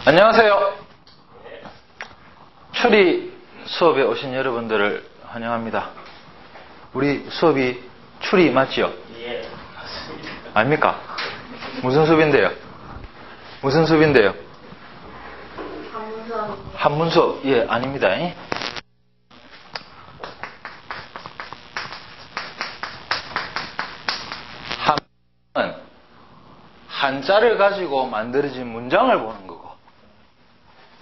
안녕하세요. 추리 수업에 오신 여러분들을 환영합니다. 우리 수업이 추리 맞지요? 예, 맞습니다. 아닙니까? 무슨 수업인데요? 무슨 수업인데요? 한문 수업. 예, 아닙니다. 한문은 한자를 가지고 만들어진 문장을 보는 거고,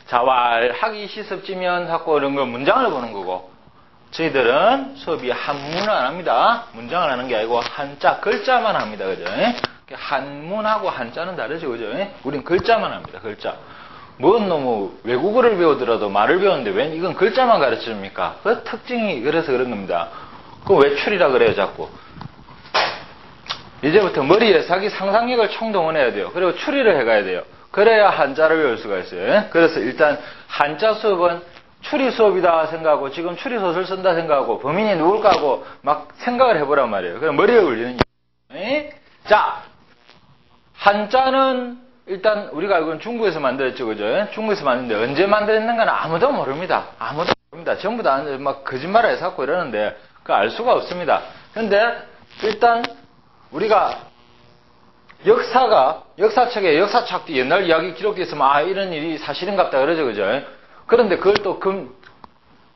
자왈, 하기, 시습, 지면, 사고 이런 걸 문장을 보는 거고, 저희들은 수업이 한문을 안 합니다. 문장을 하는 게 아니고 한자, 글자만 합니다. 그죠? 한문하고 한자는 다르죠. 그죠? 우린 글자만 합니다. 글자. 뭔 너무 외국어를 배우더라도 말을 배우는데 왜 이건 글자만 가르쳐 줍니까? 그 특징이 그래서 그런 겁니다. 그럼 왜 추리라 그래요, 자꾸? 이제부터 머리에 자기 상상력을 총동원해야 돼요. 그리고 추리를 해가야 돼요. 그래야 한자를 배울 수가 있어요. 그래서 일단 한자 수업은 추리 수업이다 생각하고, 지금 추리 소설 쓴다 생각하고, 범인이 누굴까 하고 막 생각을 해보란 말이에요. 그럼 머리에 올리는 자, 한자는 일단 우리가 알고는 중국에서 만들었죠. 그죠? 중국에서 만드는데 언제 만들었는가는 아무도 모릅니다. 아무도 모릅니다. 전부 다 막 거짓말을 해서 갖고 이러는데 그 알 수가 없습니다. 근데 일단 우리가 역사책에 역사책도 옛날 이야기 기록되어 있으면 아, 이런 일이 사실인갑다 그러죠. 그죠? 그런데 그걸 또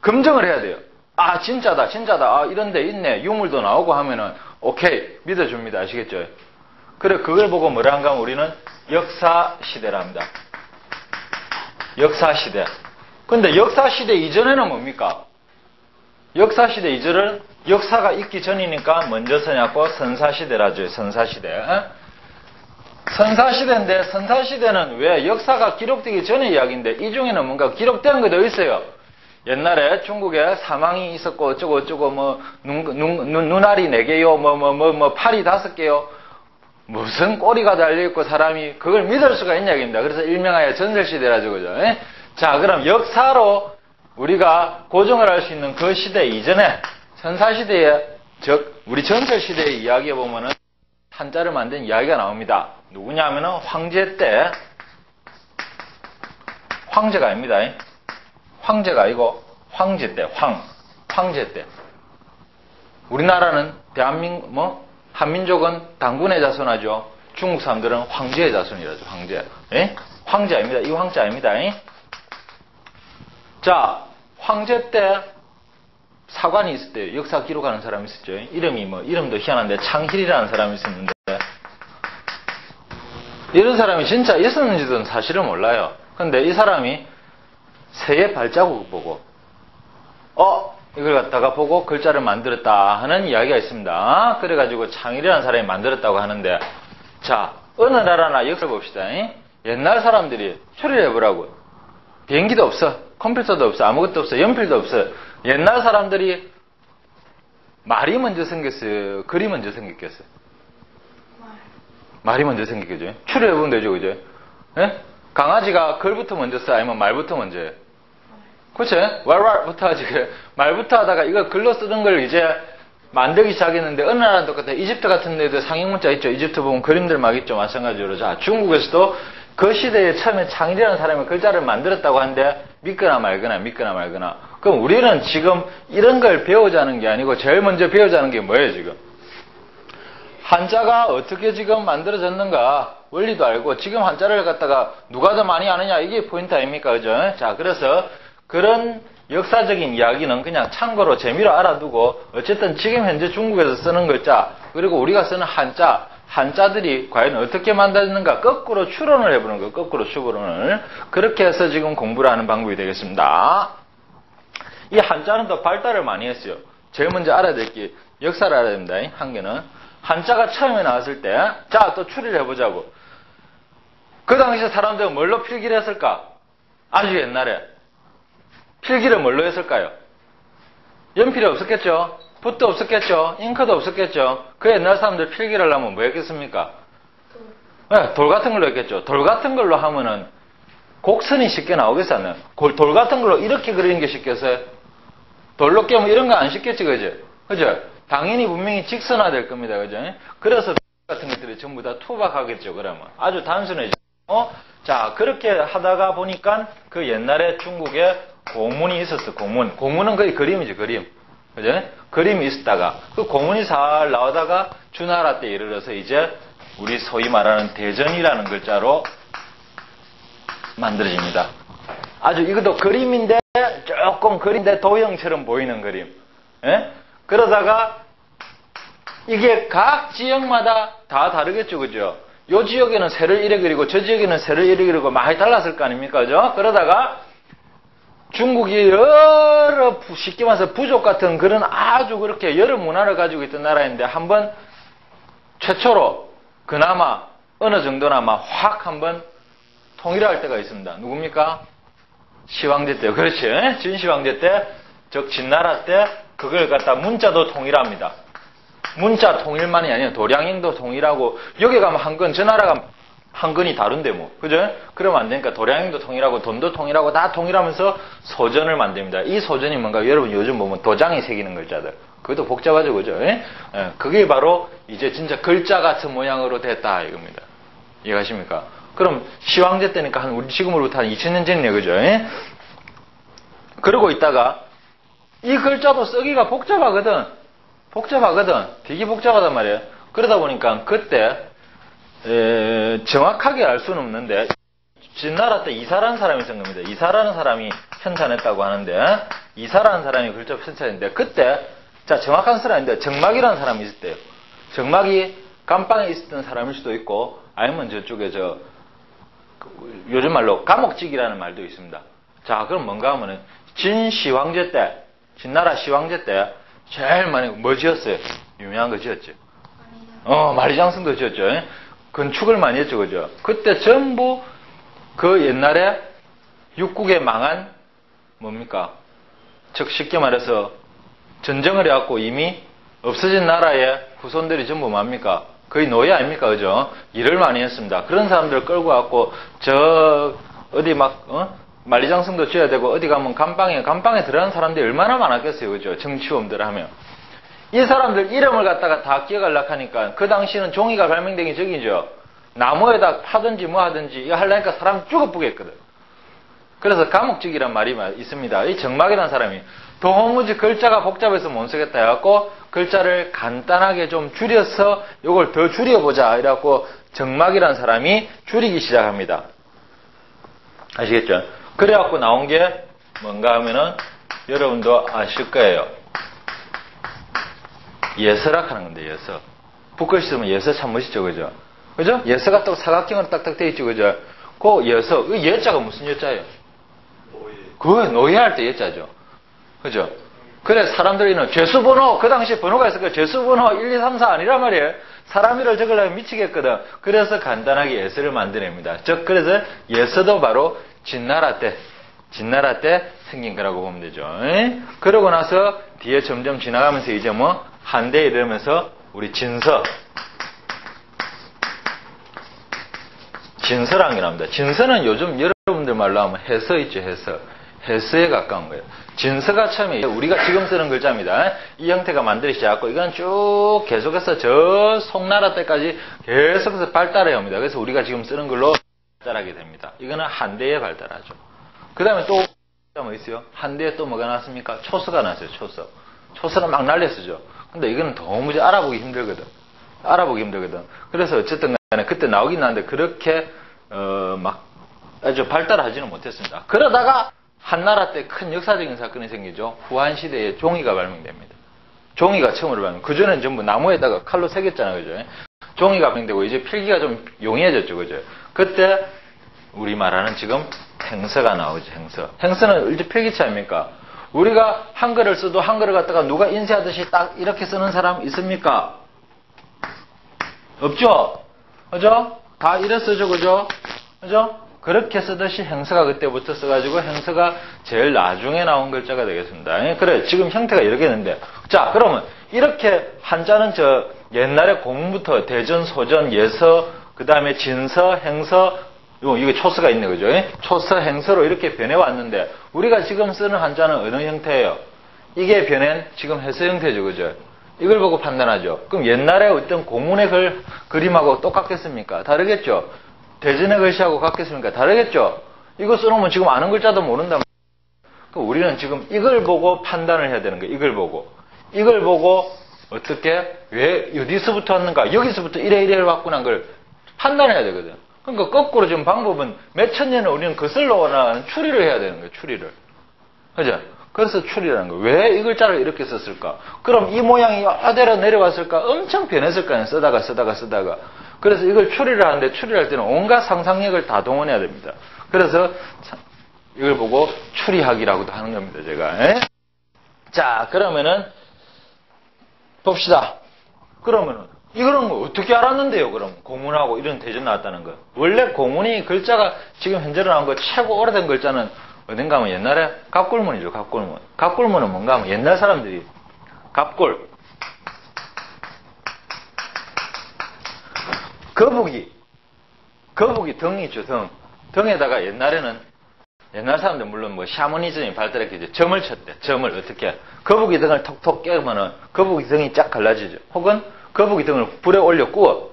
검증을 해야 돼요. 아, 진짜다. 아, 이런 데 있네. 유물도 나오고 하면은 오케이, 믿어줍니다. 아시겠죠? 그래, 그걸 보고 뭐라 한가 하면 우리는 역사시대랍니다. 역사시대. 근데 역사시대 이전에는 뭡니까? 역사시대 이전은 역사가 있기 전이니까 먼저 서냐고 선사시대라죠. 선사시대. 선사시대인데, 선사시대는 왜 역사가 기록되기 전의 이야기인데, 이 중에는 뭔가 기록된 것도 있어요. 옛날에 중국에 사망이 있었고, 어쩌고, 눈알이 4개요, 팔이 5개요, 무슨 꼬리가 달려있고, 사람이 그걸 믿을 수가 있냐, 입니다. 그래서 일명하여 전설시대라죠, 그죠? 자, 그럼 역사로 우리가 고정을 할 수 있는 그 시대 이전에, 선사시대에, 즉, 우리 전설시대의 이야기에 보면은, 한자를 만든 이야기가 나옵니다. 누구냐 하면은 황제 때, 황제가 아닙니다. 황제가 아니고 황제 때, 황제 때. 우리나라는 한민족은 당군의 자손하죠. 중국 사람들은 황제의 자손이라죠. 황제. 황제 아닙니다. 이 황제 아닙니다. 자, 황제 때 사관이 있을 때 역사 기록하는 사람이 있었죠. 이름도 희한한데 창힐이라는 사람이 있었는데, 이런 사람이 진짜 있었는지는 사실은 몰라요. 근데 이 사람이 새의 발자국을 보고 이걸 갖다가 보고 글자를 만들었다 하는 이야기가 있습니다. 그래가지고 창일이라는 사람이 만들었다고 하는데, 자, 어느 나라나 역사를 봅시다. 옛날 사람들이 추리를 해보라고요. 비행기도 없어, 컴퓨터도 없어, 아무것도 없어, 연필도 없어. 옛날 사람들이 말이 먼저 생겼어요? 글이 먼저 생겼겠어요? 말이 먼저 생겼겠죠? 추리해보면 되죠, 그죠? 강아지가 글부터 먼저 써? 아니면 말부터 먼저 해요? 그치? 왈왈부터 하지. 말부터 하다가 이거 글로 쓰는 걸 이제 만들기 시작했는데, 어느 나라는 똑같아요. 이집트 같은 데도 상형문자 있죠? 이집트 보면 그림들 막 있죠? 마찬가지로. 자, 중국에서도 그 시대에 처음에 창일이라는 사람이 글자를 만들었다고 하는데, 믿거나 말거나. 그럼 우리는 지금 이런 걸 배우자는 게 아니고, 제일 먼저 배우자는 게 뭐예요, 지금? 한자가 어떻게 지금 만들어졌는가 원리도 알고, 지금 한자를 갖다가 누가 더 많이 아느냐, 이게 포인트 아닙니까? 그죠? 자, 그래서 그런 역사적인 이야기는 그냥 참고로 재미로 알아두고, 어쨌든 지금 현재 중국에서 쓰는 글자, 그리고 우리가 쓰는 한자들이 과연 어떻게 만들어졌는가 거꾸로 추론을 해보는 거예요. 거꾸로 추론을. 그렇게 해서 지금 공부를 하는 방법이 되겠습니다. 이 한자는 더 발달을 많이 했어요. 제일 먼저 알아야 될 게 역사를 알아야 됩니다. 한 개는 한자가 처음에 나왔을 때, 자, 또 추리를 해보자고. 그 당시에 사람들은 뭘로 필기를 했을까? 아주 옛날에 필기를 뭘로 했을까요? 연필이 없었겠죠? 붓도 없었겠죠? 잉크도 없었겠죠? 그 옛날 사람들 필기를 하려면 뭐 했겠습니까? 돌 같은 걸로 했겠죠. 돌 같은 걸로 하면은 곡선이 쉽게 나오겠어요? 돌 같은 걸로 이렇게 그리는 게 쉽겠어요? 돌로 깨면 이런 거 안 쉽겠지, 그죠? 당연히 분명히 직선화 될 겁니다. 그죠? 그래서 같은 것들이 전부 다 투박하겠죠, 그러면. 아주 단순해지죠. 자, 그렇게 하다가 보니까 그 옛날에 중국에 고문이 있었어, 고문. 고문은 거의 그림이지, 그림. 그죠? 그림이 있었다가, 그 고문이 잘 나오다가 주나라 때 이르러서 이제 우리 소위 말하는 대전이라는 글자로 만들어집니다. 아주 이것도 그림인데, 조금 그림인데 도형처럼 보이는 그림. 예? 그러다가 이게 각 지역마다 다 다르겠죠, 그죠? 요 지역에는 새를 이래 그리고 저 지역에는 새를 이래 그리고 많이 달랐을 거 아닙니까? 그죠? 그러다가 중국이 여러 쉽게 말해서 부족 같은 그런 아주 그렇게 여러 문화를 가지고 있던 나라인데 한번 최초로 그나마 어느 정도나마 확 한번 통일할 때가 있습니다. 누굽니까? 시황제 때요. 그렇지. 진시황제 때, 즉 진나라 때 그걸 갖다 문자도 통일합니다. 문자 통일만이 아니라 도량인도 통일하고 여기 가면 한건 저 나라가 한건이 다른데 뭐 그죠? 그러면 안 되니까 도량인도 통일하고 돈도 통일하고 다 통일하면서 소전을 만듭니다. 이 소전이 뭔가 여러분 요즘 보면 도장이 새기는 글자들 그것도 복잡하죠 그죠? 예? 그게 바로 이제 진짜 글자 같은 모양으로 됐다 이겁니다. 이해가십니까? 그럼 시황제 때니까 한 우리 지금으로부터 한 2000년 전이네요 그죠? 예? 그러고 있다가 이 글자도 쓰기가 복잡하거든. 되게 복잡하단 말이에요. 그러다 보니까 그때 정확하게 알 수는 없는데 진나라 때 이사라는 사람이 있었던 겁니다. 이사라는 사람이 편찬했다고 하는데 이사라는 사람이 글자 편찬했는데 그때 자 정확한 사람인데 정막이라는 사람이 있었대요. 정막이 감방에 있었던 사람일 수도 있고 아니면 저쪽에 요즘 말로 감옥직이라는 말도 있습니다. 자 그럼 뭔가 하면은 진시황제 때 진나라 시황제 때 제일 많이 뭐 지었어요? 유명한 거 지었죠. 마리장성도 지었죠. 건축을 많이 했죠, 그죠? 그때 전부 그 옛날에 육국에 망한 뭡니까? 즉 쉽게 말해서 전쟁을 해갖고 이미 없어진 나라의 후손들이 전부 뭡니까? 거의 노예 아닙니까, 그죠? 일을 많이 했습니다. 그런 사람들을 끌고 갖고 어디 만리장성도 지어야 되고 어디 가면 감방에 들어가는 사람들이 얼마나 많았겠어요. 그죠? 정치범들 하면. 이 사람들 이름을 갖다가 다 기억하려고 하니까 그 당시는 종이가 발명되기 전이죠. 나무에다 파든지 뭐 하든지 이거 하려니까 사람 죽어보겠거든. 그래서 감옥직이란 말이 있습니다. 이 정막이라는 사람이 도무지 글자가 복잡해서 못 쓰겠다 해갖고 글자를 간단하게 좀 줄여서 이걸 더 줄여보자 이래갖고 정막이라는 사람이 줄이기 시작합니다. 아시겠죠? 그래갖고 나온 게 뭔가 하면은 여러분도 아실 거예요. 예서락 하는 건데, 예서. 붓글씨 쓰면 예서 참 멋있죠, 그죠? 그죠? 예서가 또 사각형으로 딱딱 되어 있죠, 그죠? 그 예서, 그 예자가 무슨 예자예요? 그거 노예할 때 예자죠. 그죠? 그래, 사람들이는 죄수번호, 그 당시 번호가 있을 거예요. 죄수번호 1, 2, 3, 4 아니란 말이에요. 사람 이름을 적으려면 미치겠거든. 그래서 간단하게 예서를 만들어냅니다. 즉, 그래서 예서도 바로 진나라 때 생긴 거라고 보면 되죠. 그러고 나서 뒤에 점점 지나가면서 이제 한대에 이르면서 우리 진서라는 게 나옵니다. 진서는 요즘 여러분들 말로 하면 해서 있죠, 해서. 해서에 가까운 거예요. 진서가 처음에 우리가 지금 쓰는 글자입니다. 이 형태가 만들기 시작하고 이건 쭉 계속해서 저 송나라 때까지 계속해서 발달해 옵니다. 그래서 우리가 지금 쓰는 걸로 발달하게 됩니다. 이거는 한대에 발달하죠. 그 다음에 또 뭐 있어요? 한대에 또 뭐가 나왔습니까? 초서가 나왔어요. 초서는 막 날려 쓰죠. 근데 이거는 도무지 알아보기 힘들거든. 그래서 어쨌든 간에 그때 나오긴 나왔는데 그렇게 막 아주 발달하지는 못했습니다. 그러다가 한나라 때 큰 역사적인 사건이 생기죠. 후한시대에 종이가 발명됩니다. 종이가 처음으로 발명. 그전에는 전부 나무에다가 칼로 새겼잖아요. 그죠? 종이가 발명되고 이제 필기가 좀 용이해졌죠. 그죠? 그때 우리 말하는 지금 행서가 나오죠. 행서는 이제 필기체 아닙니까? 우리가 한글을 써도 한글을 갖다가 누가 인쇄하듯이 딱 이렇게 쓰는 사람 있습니까? 없죠? 그죠? 다 이래 쓰죠. 그죠? 그렇게 쓰듯이 행서가 그때부터 써가지고 행서가 제일 나중에 나온 글자가 되겠습니다. 그래, 지금 형태가 이렇게 있는데. 자, 그러면 이렇게 한자는 옛날에 공부부터 대전, 소전, 예서, 그 다음에 진서, 행서, 이게 초서가 있네, 그죠? 초서, 행서로 이렇게 변해왔는데, 우리가 지금 쓰는 한자는 어느 형태예요? 이게 변한 지금 해서 형태죠, 그죠? 이걸 보고 판단하죠. 그럼 옛날에 어떤 고문의 그림하고 똑같겠습니까? 다르겠죠? 대전의 글씨하고 같겠습니까? 다르겠죠? 이거 써놓으면 지금 아는 글자도 모른단 말이에요. 우리는 지금 이걸 보고 판단을 해야 되는 거예요. 이걸 보고 어떻게 왜 어디서부터 왔는가, 여기서부터 이래 왔구나 걸 판단해야 되거든. 그러니까 거꾸로 지금 방법은 몇 천 년을 우리는 거슬러 나가는 추리를 해야 되는 거예요. 추리를. 그죠? 그래서 추리라는 거예요. 왜 이 글자를 이렇게 썼을까? 그럼 이 모양이 어디로 내려왔을까? 엄청 변했을 거 아니에요. 쓰다가. 그래서 이걸 추리를 하는데, 추리할 때는 온갖 상상력을 다 동원해야 됩니다. 그래서 이걸 보고 추리하기라고도 하는 겁니다. 제가. 에? 자, 그러면은 봅시다. 그러면은 이거는 뭐 어떻게 알았는데요? 그럼 고문하고 이런 대전 나왔다는 거. 원래 고문이 글자가 지금 현재로 나온 거 최고 오래된 글자는 어딘가 하면 옛날에 갑골문이죠. 갑골문. 갑골문은 뭔가 하면 옛날 사람들이 갑골, 거북이 등이 있죠. 등에다가 옛날에는 옛날 사람들 물론 뭐 샤머니즘이 발달했기 때문에 점을 쳤대. 점을 어떻게? 거북이 등을 톡톡 깨면은 거북이 등이 쫙 갈라지죠. 혹은 거북이 등을 불에 올려 구워.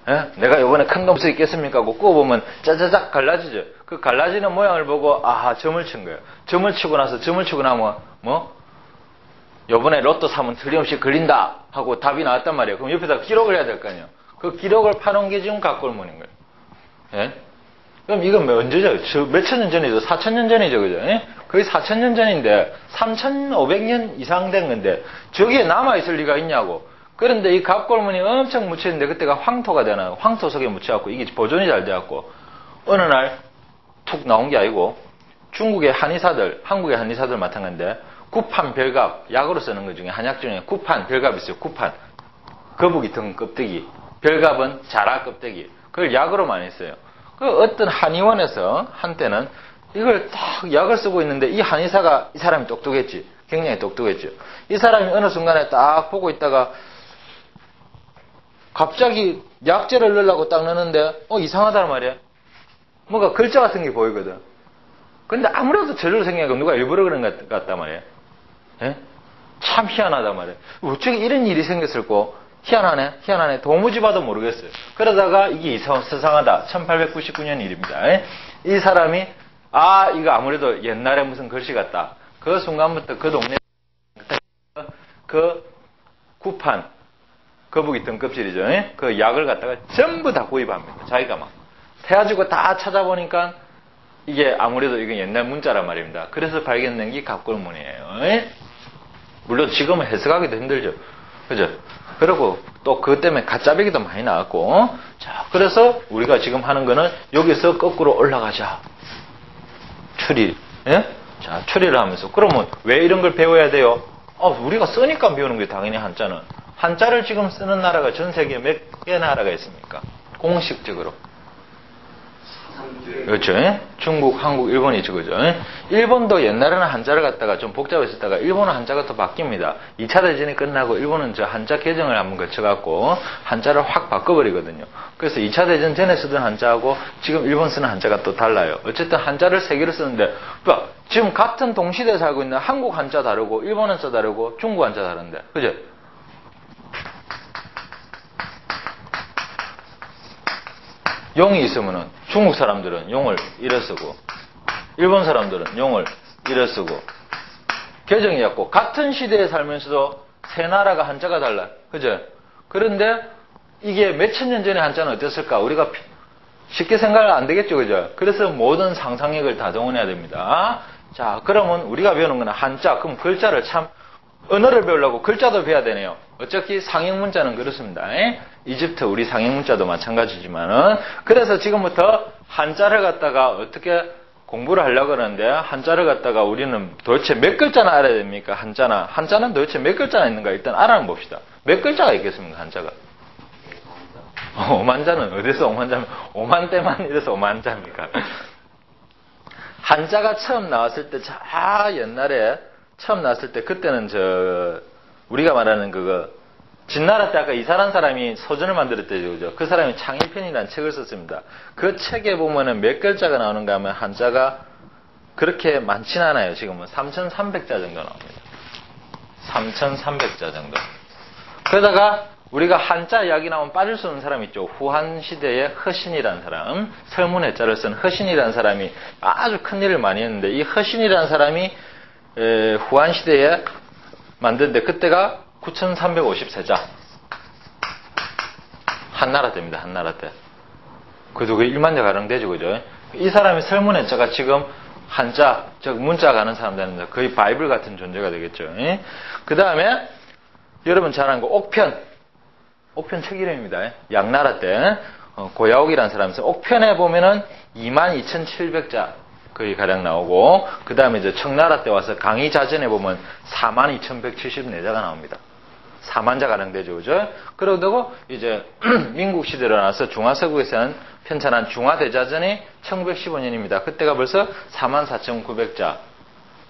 예? 내가 이번에 큰 놈 수 있겠습니까? 하고 구워보면 짜자작 갈라지죠. 그 갈라지는 모양을 보고 아하 점을 친 거예요. 점을 치고 나면 뭐 요번에 로또 사면 틀림없이 걸린다 하고 답이 나왔단 말이에요. 그럼 옆에다 기록을 해야 될 거 아니에요. 그 기록을 파놓은 게 지금 갑골문인 거예요. 예? 그럼 이건 언제죠? 몇천 년 전이죠? 4,000년 전이죠. 그죠? 예? 거의 4,000년 전인데 3,500년 이상 된 건데 저기에 남아있을 리가 있냐고. 그런데 이 갑골문이 엄청 묻혀있는데 그때가 황토가 되나 황토 속에 묻혀갖고 이게 보존이 잘 돼갖고 어느 날 툭 나온 게 아니고 중국의 한의사들, 한국의 한의사들 마찬가지인데 구판, 별갑, 약으로 쓰는 것 중에 한약 중에 구판, 별갑이 있어요. 구판, 거북이 등 껍데기, 별갑은 자라 껍데기. 그걸 약으로 많이 써요. 그 어떤 한의원에서 한때는 이걸 딱 약을 쓰고 있는데 이 한의사가 이 사람이 똑똑했지. 굉장히 똑똑했죠. 이 사람이 어느 순간에 딱 보고 있다가 갑자기 약재를 넣으려고 딱 넣는데 이상하단 말이야. 뭔가 글자 같은 게 보이거든. 근데 아무래도 저절로 생각하고 누가 일부러 그런 것 같단 말이야. 예? 참 희한하단 말이야. 어떻게 이런 일이 생겼을까? 희한하네. 도무지 봐도 모르겠어요. 그러다가 이게 세상하다. 1899년 일입니다. 예? 이 사람이 이거 아무래도 옛날에 무슨 글씨 같다. 그 순간부터 그 동네 그 구판 거북이 등껍질이죠. 예? 그 약을 갖다가 전부 다 구입합니다. 자기가 막 해가지고 다 찾아보니까 이게 아무래도 이건 옛날 문자란 말입니다. 그래서 발견된 게 갑골문이에요. 예? 물론 지금은 해석하기도 힘들죠. 그죠? 그리고 또 그것 때문에 가짜배기도 많이 나왔고. 자, 그래서 우리가 지금 하는 거는 여기서 거꾸로 올라가자. 추리. 예? 자, 추리를 하면서. 그러면 왜 이런 걸 배워야 돼요? 우리가 쓰니까 배우는 게 당연히 한자는. 한자를 지금 쓰는 나라가 전 세계에 몇 개 나라가 있습니까? 공식적으로. 그렇죠. 예? 중국, 한국, 일본이죠. 그죠? 예? 일본도 옛날에는 한자를 갖다가 좀 복잡했었다가 일본은 한자가 또 바뀝니다. 2차 대전이 끝나고 일본은 저 한자 개정을 한번 거쳐갖고 한자를 확 바꿔버리거든요. 그래서 2차 대전 전에 쓰던 한자하고 지금 일본 쓰는 한자가 또 달라요. 어쨌든 한자를 세 개를 쓰는데 지금 같은 동시대에 살고 있는 한국 한자 다르고 일본 한자 다르고 중국 한자 다른데. 그죠? 용이 있으면은 중국 사람들은 용을 이래 쓰고 일본 사람들은 용을 이래 쓰고 개정이 갖고 같은 시대에 살면서도 세 나라가 한자가 달라. 그죠? 그런데 이게 몇천 년 전에 한자는 어땠을까? 우리가 쉽게 생각을 안 되겠죠. 그죠? 그래서 모든 상상력을 다 동원해야 됩니다. 자, 그러면 우리가 배우는 거는 한자. 그럼 글자를 언어를 배우려고 글자도 배워야 되네요. 어차피 상형문자는 그렇습니다. 이집트 우리 상형문자도 마찬가지지만은. 그래서 지금부터 한자를 갖다가 어떻게 공부를 하려고 하는데 한자를 갖다가 우리는 도대체 몇 글자나 알아야 됩니까? 한자는 도대체 몇 글자나 있는가 일단 알아봅시다. 몇 글자가 있겠습니까? 한자가? 5만자는 어디서 5만자면 5만대만 이래서 5만자입니까? 한자가 처음 나왔을 때 옛날에 처음 나왔을 때 그때는 우리가 말하는 진나라 때 아까 이사란 사람이 서전을 만들었대죠. 그죠? 그 사람이 창의편이라는 책을 썼습니다. 그 책에 보면은 몇 글자가 나오는가 하면 한자가 그렇게 많진 않아요. 지금은 3,300자 정도 나옵니다. 3,300자 정도. 그러다가 우리가 한자 이야기 나오면 빠질 수 없는 사람 있죠. 후한시대의 허신이라는 사람, 설문해자를 쓴 허신이라는 사람이 아주 큰 일을 많이 했는데, 이 허신이라는 사람이 후한시대에 만드는데 그때가 9350세자 한나라 때입니다. 한나라 때. 그래도 그 1만자 가량 되죠. 그죠? 이 사람이 설문해자가 지금 한자, 즉 문자 가는 사람 되는데 거의 바이블 같은 존재가 되겠죠. 그 다음에 여러분 잘 아는 거 옥편 책 이름입니다. 양나라 때 고야옥이라는 사람이 있어요. 옥편에 보면은 22,700자 거의 가량 나오고, 그 다음에 이제 청나라 때 와서 강의자전에 보면 42,174자가 나옵니다. 4만자 가량 되죠. 그죠? 그러고 이제 민국 시대로 나서 중화서구에서는 편찬한 중화대자전이 1915년입니다. 그때가 벌써 44,900자.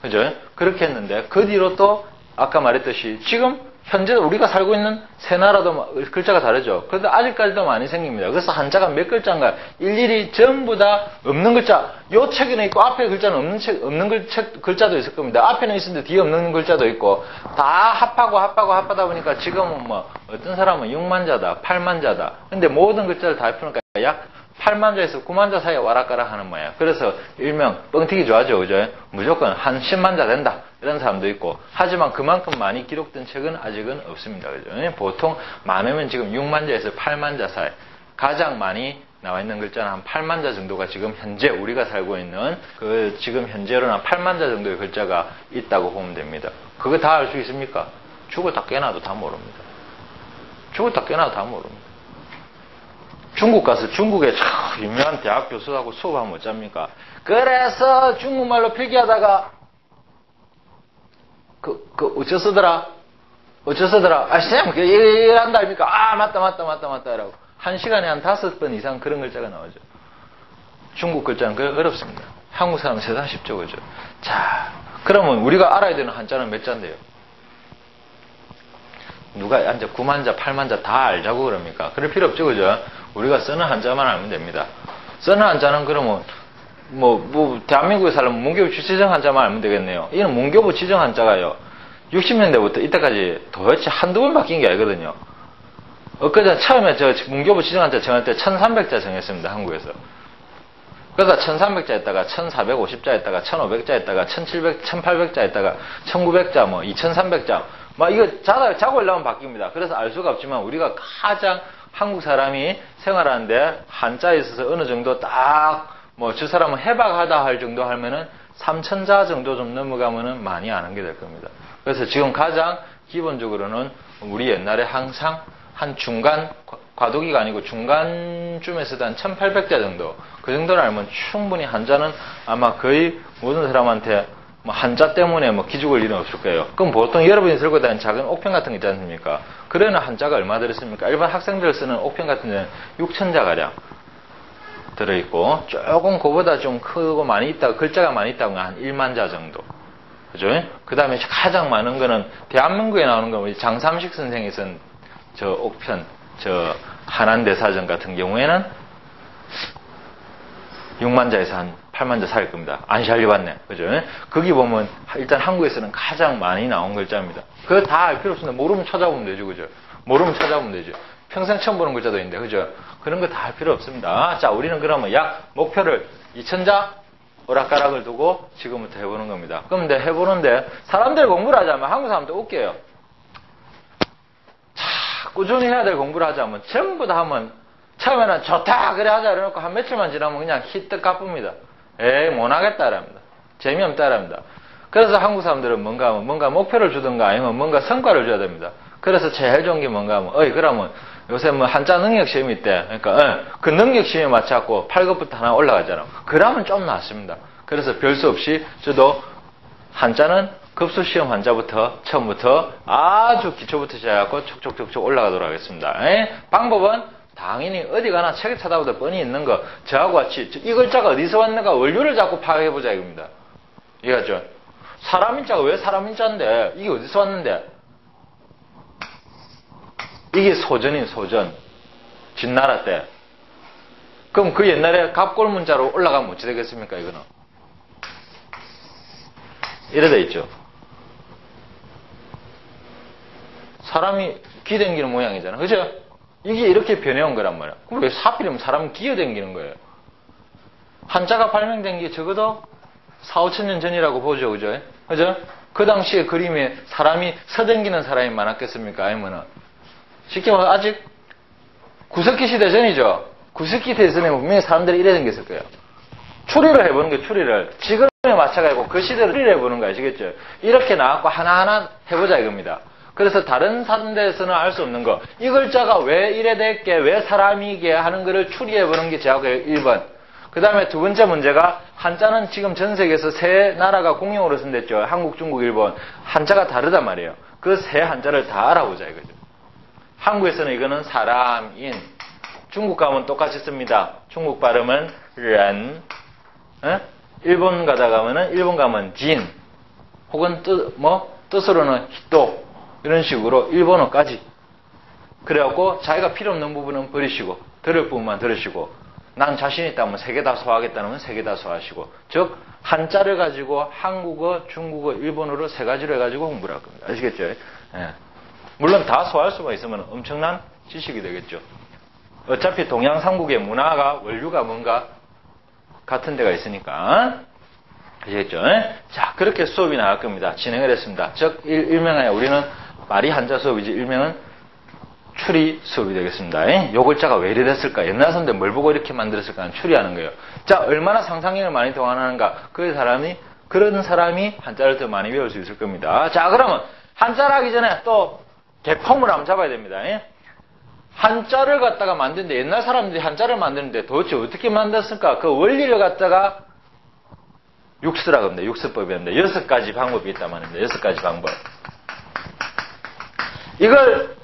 그죠? 그렇게 했는데, 그 뒤로 또 아까 말했듯이 지금 현재 우리가 살고 있는 세 나라도 글자가 다르죠. 그런데 아직까지도 많이 생깁니다. 그래서 한자가 몇 글자인가 일일이 전부 다 없는 글자, 요 책에는 있고 앞에 글자는 없는 글자도 있을 겁니다. 앞에는 있는데 뒤에 없는 글자도 있고, 다 합하다 보니까 지금은 뭐 어떤 사람은 6만자다 8만자다. 근데 모든 글자를 다 합해놓으니까 약 8만자에서 9만자 사이에 와락가락 하는 모양. 그래서 일명 뻥튀기 좋아하죠. 그죠? 무조건 한 10만자 된다 이런 사람도 있고, 하지만 그만큼 많이 기록된 책은 아직은 없습니다. 그죠? 보통 많으면 지금 6만자에서 8만자 사이, 가장 많이 나와 있는 글자는 한 8만자 정도가 지금 현재 우리가 살고 있는 그 지금 현재로는 한 8만자 정도의 글자가 있다고 보면 됩니다. 그거 다 알 수 있습니까? 죽었다 깨나도 다 모릅니다. 죽었다 깨나도 다 모릅니다. 중국 가서 중국의 참 유명한 대학 교수하고 수업하면 어쩝니까? 그래서 중국말로 필기하다가 어쩌서더라? 아, 쌤, 이란다 아닙니까? 아, 맞다. 라고. 한 시간에 한 5번 이상 그런 글자가 나오죠. 중국 글자는 어렵습니다. 한국 사람은 세상 쉽죠, 그죠? 자, 그러면 우리가 알아야 되는 한자는 몇 자인데요? 누가 이제 9만자, 8만자 다 알자고 그럽니까? 그럴 필요 없죠, 그죠? 우리가 쓰는 한자만 알면 됩니다. 쓰는 한자는 그러면 대한민국에 살면 문교부 지정 한자만 알면 되겠네요. 이는 문교부 지정 한자가요, 60년대부터 이때까지 도대체 한두 번 바뀐 게 아니거든요. 엊그제 처음에 저 문교부 지정 한자 정할 때 1300자 정했습니다, 한국에서. 그러다 1300자 했다가 1450자 했다가 1500자 했다가 1700, 1800자 했다가 1900자, 2300자, 이거 자고 올라오면 바뀝니다. 그래서 알 수가 없지만 우리가 가장 한국 사람이 생활하는데 한자에 있어서 어느 정도 딱 저 사람은 해박하다 할 정도 하면은 3000자 정도 좀 넘어가면은 많이 아는 게 될 겁니다. 그래서 지금 가장 기본적으로는 우리 옛날에 항상 한 중간, 과도기가 아니고 중간쯤에서도 한 1800자 정도, 그 정도를 알면 충분히 한자는 아마 거의 모든 사람한테 한자 때문에 기죽을 일은 없을 거예요. 그럼 보통 여러분이 들고 다니는 작은 옥편 같은 거 있지 않습니까? 그래는 한자가 얼마 들었습니까? 일반 학생들 쓰는 옥편 같은 데는 6000자가량 들어있고, 조금 그보다 좀 크고 많이 있다고, 글자가 많이 있다고 한 1만자 정도. 그죠? 그 다음에 가장 많은 거는 대한민국에 나오는 거, 우리 장삼식 선생이 쓴 저 옥편, 저 한안대사전 같은 경우에는 6만자에서 한 8만자 사이일 겁니다. 안시알리 봤네. 그죠? 거기 보면 일단 한국에서는 가장 많이 나온 글자입니다. 그거 다 알 필요 없습니다. 모르면 찾아보면 되죠. 그죠? 모르면 찾아보면 되죠. 평생 처음 보는 글자도 있는데, 그죠? 그런 거 다 할 필요 없습니다. 자, 우리는 그러면 약 목표를 2000자 오락가락을 두고 지금부터 해보는 겁니다. 그런데 해보는데 사람들 공부를 하자면 한국 사람들 웃겨요. 자, 꾸준히 해야 될 공부를 하자면 전부 다 하면 처음에는 좋다 그래 하자 이래놓고 한 며칠만 지나면 그냥 히뜩 까쁩니다. 에이 못하겠다 이랍니다. 재미없다 이랍니다. 그래서 한국 사람들은 뭔가 목표를 주든가 아니면 뭔가 성과를 줘야 됩니다. 그래서 제일 좋은 게 뭔가 하면 그러면 요새 한자 능력 시험이 있대. 그러니까 그 능력 시험에 맞춰갖고 8급부터 하나 올라가잖아. 그러면 좀 낫습니다. 그래서 별 수 없이 저도 한자는 급수 시험 한자부터 처음부터 아주 기초부터 시작해갖고 촉촉촉촉 올라가도록 하겠습니다. 방법은 당연히 어디 가나 책에 찾아보다 뻔히 있는 거, 저하고 같이 이 글자가 어디서 왔는가 원료를 자꾸 파악해보자 이겁니다. 이해하죠? 사람인자가 왜 사람인자인데 이게 어디서 왔는데? 이게 소전인 소전. 진나라 때. 그럼 그 옛날에 갑골문자로 올라가면 어찌 되겠습니까 이거는? 이래 돼 있죠. 사람이 기댕기는 모양이잖아. 그죠? 이게 이렇게 변해온 거란 말이야. 그럼 왜 하필이면 사람이 기어댕기는 거예요? 한자가 발명된 게 적어도 4, 5천 년 전이라고 보죠. 그죠? 그죠? 그 당시에 그림에 사람이 서댕기는 사람이 많았겠습니까? 아니면은 쉽게 말해서 아직 구석기 시대 전이죠. 구석기 시대 전에 분명히 사람들이 이래 댕겼을 거예요. 추리를 해보는 게 추리를. 지금에 맞춰가지고 그 시대를 추리를 해보는 거 아시겠죠? 이렇게 나왔고 하나하나 해보자 이겁니다. 그래서 다른 사람들에서는 알 수 없는 거. 이 글자가 왜 이래 됐게, 왜 사람이게 하는 거를 추리해보는 게 제하고의 1번. 그 다음에 두 번째 문제가 한자는 지금 전 세계에서 세 나라가 공용으로 쓴댔죠. 한국, 중국, 일본. 한자가 다르단 말이에요. 그 세 한자를 다 알아보자 이거죠. 한국에서는 이거는 사람인. 중국 가면 똑같이 씁니다. 중국 발음은 ren. 일본 가다 가면은 일본 가면 진. 혹은 뜻으로는 히토. 이런 식으로 일본어까지. 그래갖고 자기가 필요 없는 부분은 버리시고 들을 부분만 들으시고 난 자신 있다면 세 개 다 소화하겠다면 세 개 다 소화하시고 즉 한자를 가지고 한국어, 중국어, 일본어로 세 가지로 해가지고 공부를 할 겁니다. 아시겠죠? 예. 물론 다 소화할 수만 있으면 엄청난 지식이 되겠죠. 어차피 동양 삼국의 문화가 원류가 뭔가 같은 데가 있으니까 아시겠죠? 자, 그렇게 수업이 나갈 겁니다. 진행을 했습니다. 즉 일명하여 우리는 말이 한자 수업이지 일명은 추리 수업이 되겠습니다. 요 글자가 왜 이래 됐을까? 옛날 사람들 뭘 보고 이렇게 만들었을까? 추리하는 거예요. 자, 얼마나 상상력을 많이 동원하는가? 그런 사람이 한자를 더 많이 배울 수 있을 겁니다. 자, 그러면 한자를 하기 전에 또 개폼을 한번 잡아야 됩니다. 한자를 갖다가 만드는데 옛날 사람들이 한자를 만드는데 도대체 어떻게 만들었을까? 그 원리를 갖다가 육수라고 합니다. 육수법이 합니다. 6가지 방법이 있단 말입니다. 6가지 방법. 이걸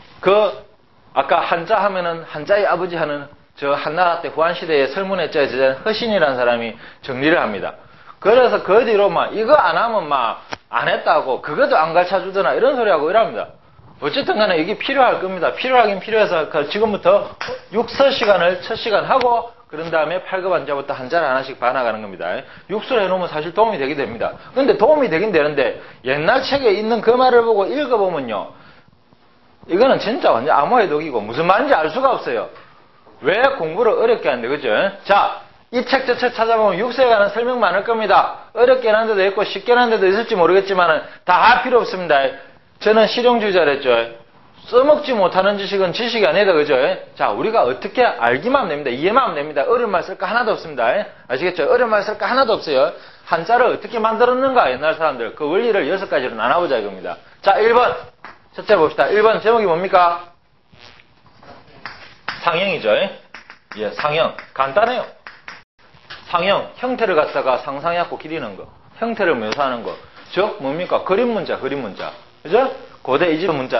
아까 한자 하면은 한자의 아버지 하는 저 한나라 때 후한시대의 설문했자의 제자는 허신이라는 사람이 정리를 합니다. 그래서 그 뒤로 이거 안 하면 안 했다고 그것도 안 가르쳐주더나 이런 소리하고 이럽니다. 어쨌든 간에 이게 필요할 겁니다. 필요하긴 필요해서 지금부터 육서 시간을 첫 시간 하고 그런 다음에 8급 한자부터 한자를 하나씩 봐나가는 겁니다. 육수를 해놓으면 사실 도움이 되게 됩니다. 근데 도움이 되긴 되는데 옛날 책에 있는 그 말을 보고 읽어보면요. 이거는 진짜 완전 암호의 독이고 무슨 말인지 알 수가 없어요. 왜 공부를 어렵게 하는데 그죠? 자, 이 책 저 책 찾아보면 육수에 관한 설명 많을 겁니다. 어렵게 하는 데도 있고 쉽게 하는 데도 있을지 모르겠지만 다 필요 없습니다. 저는 실용주의자랬죠. 써먹지 못하는 지식은 지식이 아니다. 그죠? 자, 우리가 어떻게 알기만 하면 됩니다. 이해만 하면 됩니다. 어려운 말 쓸 거 하나도 없습니다. 아시겠죠? 어려운 말 쓸 거 하나도 없어요. 한자를 어떻게 만들었는가? 옛날 사람들. 그 원리를 6가지로 나눠보자 이겁니다. 자, 1번. 첫째 봅시다. 1번 제목이 뭡니까? 상형이죠. 예, 상형. 간단해요. 상형. 형태를 갖다가 상상해갖고 기리는 거. 형태를 묘사하는 거. 즉, 뭡니까? 그림 문자, 그림 문자. 그죠? 고대 이집트 문자.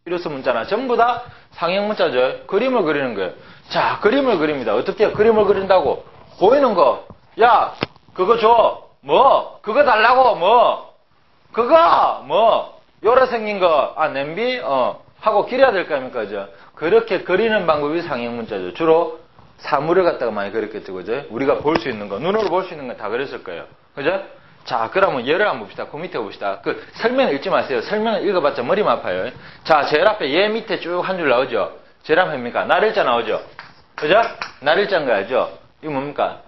피루스 문자나 전부 다 상형 문자죠. 그림을 그리는 거예요. 자, 그림을 그립니다. 어떻게 그림을 그린다고? 보이는 거. 야, 그거 줘. 뭐? 그거 달라고. 뭐? 그거. 뭐? 요래 생긴 거. 냄비? 하고 그려야 될 거 아닙니까? 그죠? 그렇게 그리는 방법이 상형 문자죠. 주로 사물을 갖다가 많이 그렸겠죠. 그죠? 우리가 볼 수 있는 거. 눈으로 볼 수 있는 거 다 그렸을 거예요. 그죠? 자, 그러면 예를 한번 봅시다. 그 밑에 봅시다. 설명을 읽지 마세요. 설명을 읽어봤자 머리만 아파요. 자, 제일 앞에 얘 밑에 쭉 한 줄 나오죠? 제일 앞에 뭡니까? 날일자 나오죠? 그죠? 날일자인 거 알죠? 이거 뭡니까?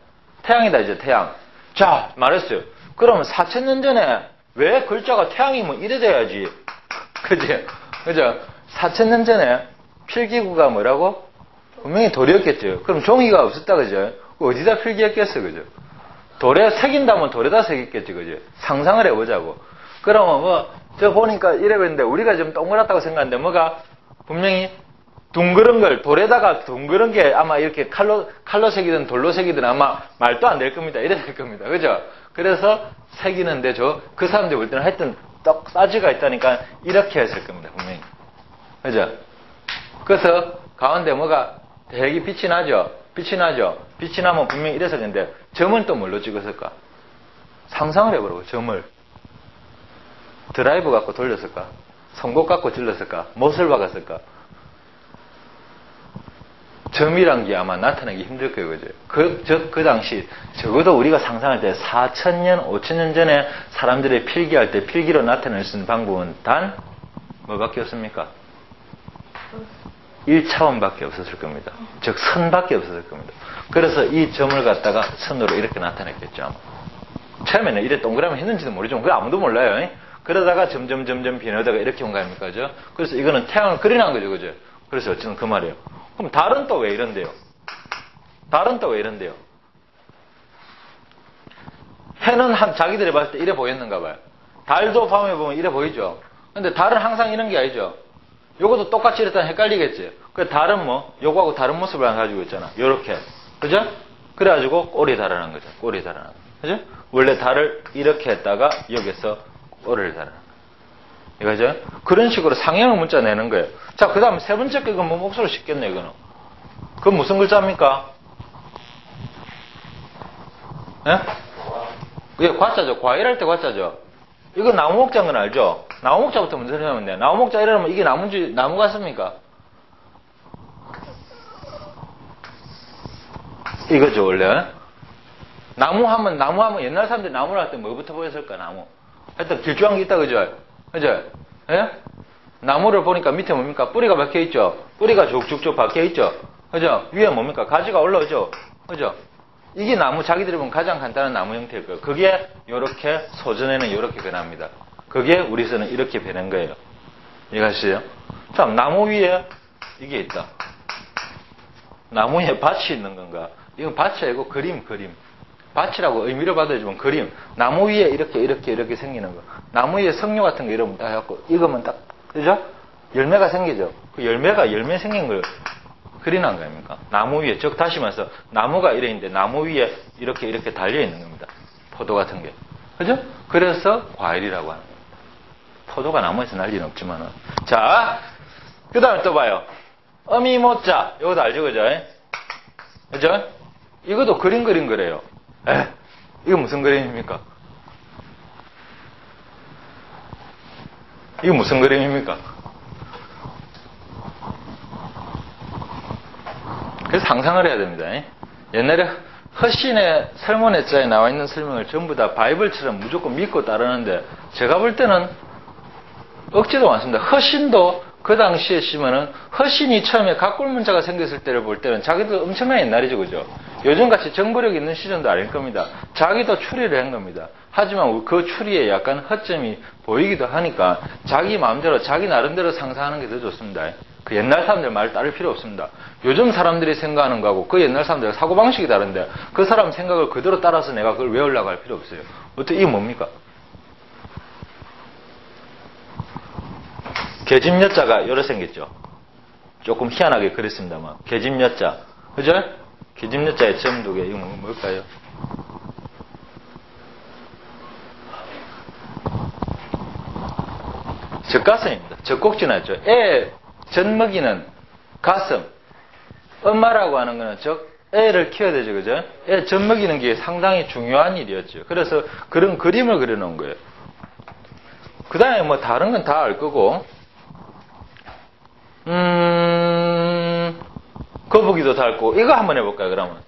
태양이다, 이제 태양. 자, 말했어요. 그러면 4,000년 전에 왜 글자가 태양이면 이래 돼야지? 그죠? 4,000년 전에 필기구가 뭐라고? 분명히 돌이었겠죠. 그럼 종이가 없었다, 그죠? 어디다 필기했겠어, 그죠? 돌에 새긴다면 돌에다 새겼겠지, 그지? 상상을 해보자고. 그러면 저 보니까 이래 보는데 우리가 좀 동그랗다고 생각하는데 분명히 둥그런 걸 돌에다가 둥그런 게 아마 이렇게 칼로 새기든 돌로 새기든 아마 말도 안 될 겁니다. 이래 될 겁니다. 그죠? 그래서 새기는데 그 사람들이 볼 때는 하여튼 떡 싸지가 있다니까 이렇게 했을 겁니다. 분명히. 그죠? 그래서 가운데 되게 빛이 나죠? 빛이 나면 분명히 이래서 근데 점은 또 뭘로 찍었을까? 상상을 해보라고. 점을 드라이브 갖고 돌렸을까? 송곳 갖고 찔렀을까? 못을 박았을까? 점이란 게 아마 나타나기 힘들 거예요. 그죠? 그 당시 적어도 우리가 상상할 때 4,000년, 5,000년 전에 사람들이 필기할 때 필기로 나타낼 수 있는 방법은 단 뭐밖에 없습니까? 1차원밖에 없었을 겁니다. 즉 선밖에 없었을 겁니다. 그래서 이 점을 갖다가 선으로 이렇게 나타냈겠죠. 아마. 처음에는 이래 동그라미 했는지도 모르죠. 그거 아무도 몰라요. 그러다가 점점 변하다가 이렇게 온 거 아닙니까? 그죠? 그래서 이거는 태양을 그리는 거죠. 그죠? 그래서 어쨌든 그 말이에요. 그럼 달은 또 왜 이런데요? 달은 또 왜 이런데요? 해는 자기들이 봤을 때 이래 보였는가 봐요. 달도 밤에 보면 이래 보이죠. 근데 달은 항상 이런 게 아니죠. 요것도 똑같이 이랬다면 헷갈리겠지. 그 달은 뭐 요거하고 다른 모습을 가지고 있잖아. 요렇게. 그죠? 그래가지고 꼴이 달아난 거죠. 꼴이 달아난 거죠. 그죠? 원래 달을 이렇게 했다가 여기서 꼴을 달아난 거예요. 이거죠? 그런 식으로 상형을 문자 내는 거예요. 자, 그 다음 세 번째 거 이건 뭐 목소리 쉽겠네, 이거는. 그건 무슨 글자입니까? 예? 이게 과자죠. 과일할 때 과자죠. 이거 나무 목자인 건 알죠? 나무 목자부터 먼저 설명하면 돼요. 나무 목자 이러면 이게 나무인지, 나무 같습니까? 이거죠, 원래. 나무 하면 옛날 사람들이 나무를 할 때 뭐부터 보였을까, 나무? 하여튼 길쭉한 게 있다, 그죠? 그죠? 예? 나무를 보니까 밑에 뭡니까? 뿌리가 박혀 있죠? 뿌리가 쭉쭉쭉 박혀 있죠? 그죠? 위에 뭡니까? 가지가 올라오죠? 그죠? 이게 나무, 자기들이 보면 가장 간단한 나무 형태일 거예요. 그게 요렇게, 소전에는 요렇게 변합니다. 그게 우리서는 이렇게 변한 거예요. 이해가시죠? 자, 나무 위에 이게 있다. 나무 위에 밭이 있는 건가? 이건 밭이 아니고 그림. 밭이라고 의미로 받아주면 그림. 나무 위에 이렇게 생기는 거. 나무 위에 석류 같은 거 이러면 딱 해갖고, 이거면 딱, 그죠? 열매가 생기죠? 그 열매 생긴 걸 그리는 거 아닙니까? 나무 위에, 즉, 다시 말해서, 나무가 이래 있는데, 나무 위에 이렇게 달려있는 겁니다. 포도 같은 게. 그죠? 그래서 과일이라고 하는 겁니다. 포도가 나무에서 날 리는 없지만은. 자, 그 다음에 또 봐요. 어미 모자. 이것도 알죠, 그죠? 그죠? 이것도 그림 거래요. 이거 무슨 그림입니까? 이거 무슨 그림입니까? 그래서 상상을 해야 됩니다. 옛날에 허신의 설문회자에 나와 있는 설명을 전부 다 바이블처럼 무조건 믿고 따르는데 제가 볼 때는 억지도 많습니다. 허신도 그 당시에 심으면 허신이 처음에 각골문자가 생겼을 때를 볼 때는 자기도 엄청난 옛날이죠. 그죠? 요즘같이 정보력 있는 시즌도 아닐 겁니다. 자기도 추리를 한 겁니다. 하지만 그 추리에 약간 허점이 보이기도 하니까 자기 마음대로 자기 나름대로 상상하는 게 더 좋습니다. 그 옛날 사람들 말 따를 필요 없습니다. 요즘 사람들이 생각하는 거하고 그 옛날 사람들의 사고방식이 다른데 그 사람 생각을 그대로 따라서 내가 그걸 외우려고 할 필요 없어요. 어떻게 이게 뭡니까? 계집여자가 이렇게 생겼죠. 조금 희한하게 그랬습니다만 계집여자. 그죠? 계집여자의 점 두 개. 이거 뭘까요? 젖가슴입니다. 젖꼭지나죠. 애 젖먹이는 가슴. 엄마라고 하는 거는 애를 키워야 되죠. 그죠? 애 젖먹이는 게 상당히 중요한 일이었죠. 그래서 그런 그림을 그려놓은 거예요. 그 다음에 뭐 다른 건 다 알 거고, 거북이도 닳고, 이거 한번 해볼까요, 그러면?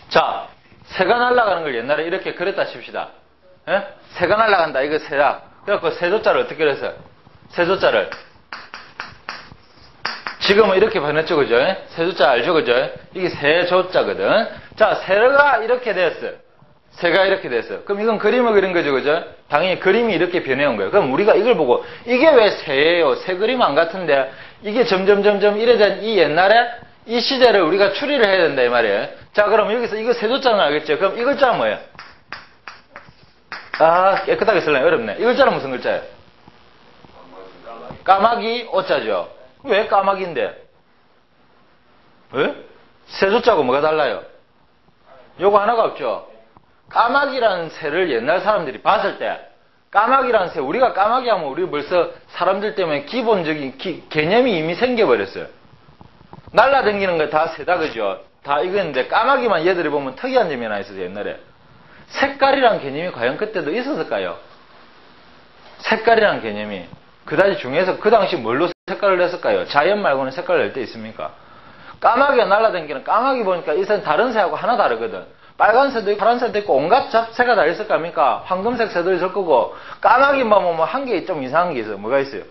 자, 새가 날아가는 걸 옛날에 이렇게 그렸다 칩시다. 예? 새가 날아간다, 이거 새다. 그래갖고 세조자를 어떻게 그렸어요? 세조자를. 지금은 이렇게 변했죠, 그죠? 세조자 알죠, 그죠? 이게 세조자거든. 자, 새가 이렇게 됐어요. 새가 이렇게 됐어요. 그럼 이건 그림을 그린 거죠, 그죠? 당연히 그림이 이렇게 변해온 거예요. 그럼 우리가 이걸 보고 이게 왜 새예요? 새 그림 안 같은데 이게 점점 이래 된 이 옛날에 이 시제를 우리가 추리를 해야 된다 이 말이에요. 자, 그럼 여기서 이거 세조자는 알겠죠? 그럼 이 글자는 뭐예요? 아, 깨끗하게 쓰려니 어렵네. 이 글자는 무슨 글자예요? 까마귀 오자죠. 왜 까마귀인데? 왜? 세조자하고 뭐가 달라요? 요거 하나가 없죠. 까마귀라는 새를 옛날 사람들이 봤을 때 까마귀라는 새, 우리가 까마귀 하면 우리 벌써 사람들 때문에 기본적인 개념이 이미 생겨버렸어요. 날라다니는 거 다 새다, 그죠? 다 이거였는데 까마귀만 얘들이 보면 특이한 점이 하나 있어요. 옛날에 색깔이라는 개념이 과연 그때도 있었을까요? 색깔이라는 개념이 그다지 중요해서 그 당시 뭘로 색깔을 냈을까요? 자연 말고는 색깔을 낼 때 있습니까? 까마귀가 날라다니는 까마귀 보니까 이 새는 다른 새하고 하나 다르거든. 빨간 새도 있고 파란 새도 있고 온갖 잡새가 다 있을 거 아닙니까? 황금색 새도 있을 거고 까마귀만 보면 한 개 좀 이상한 게 있어요. 뭐가 있어요?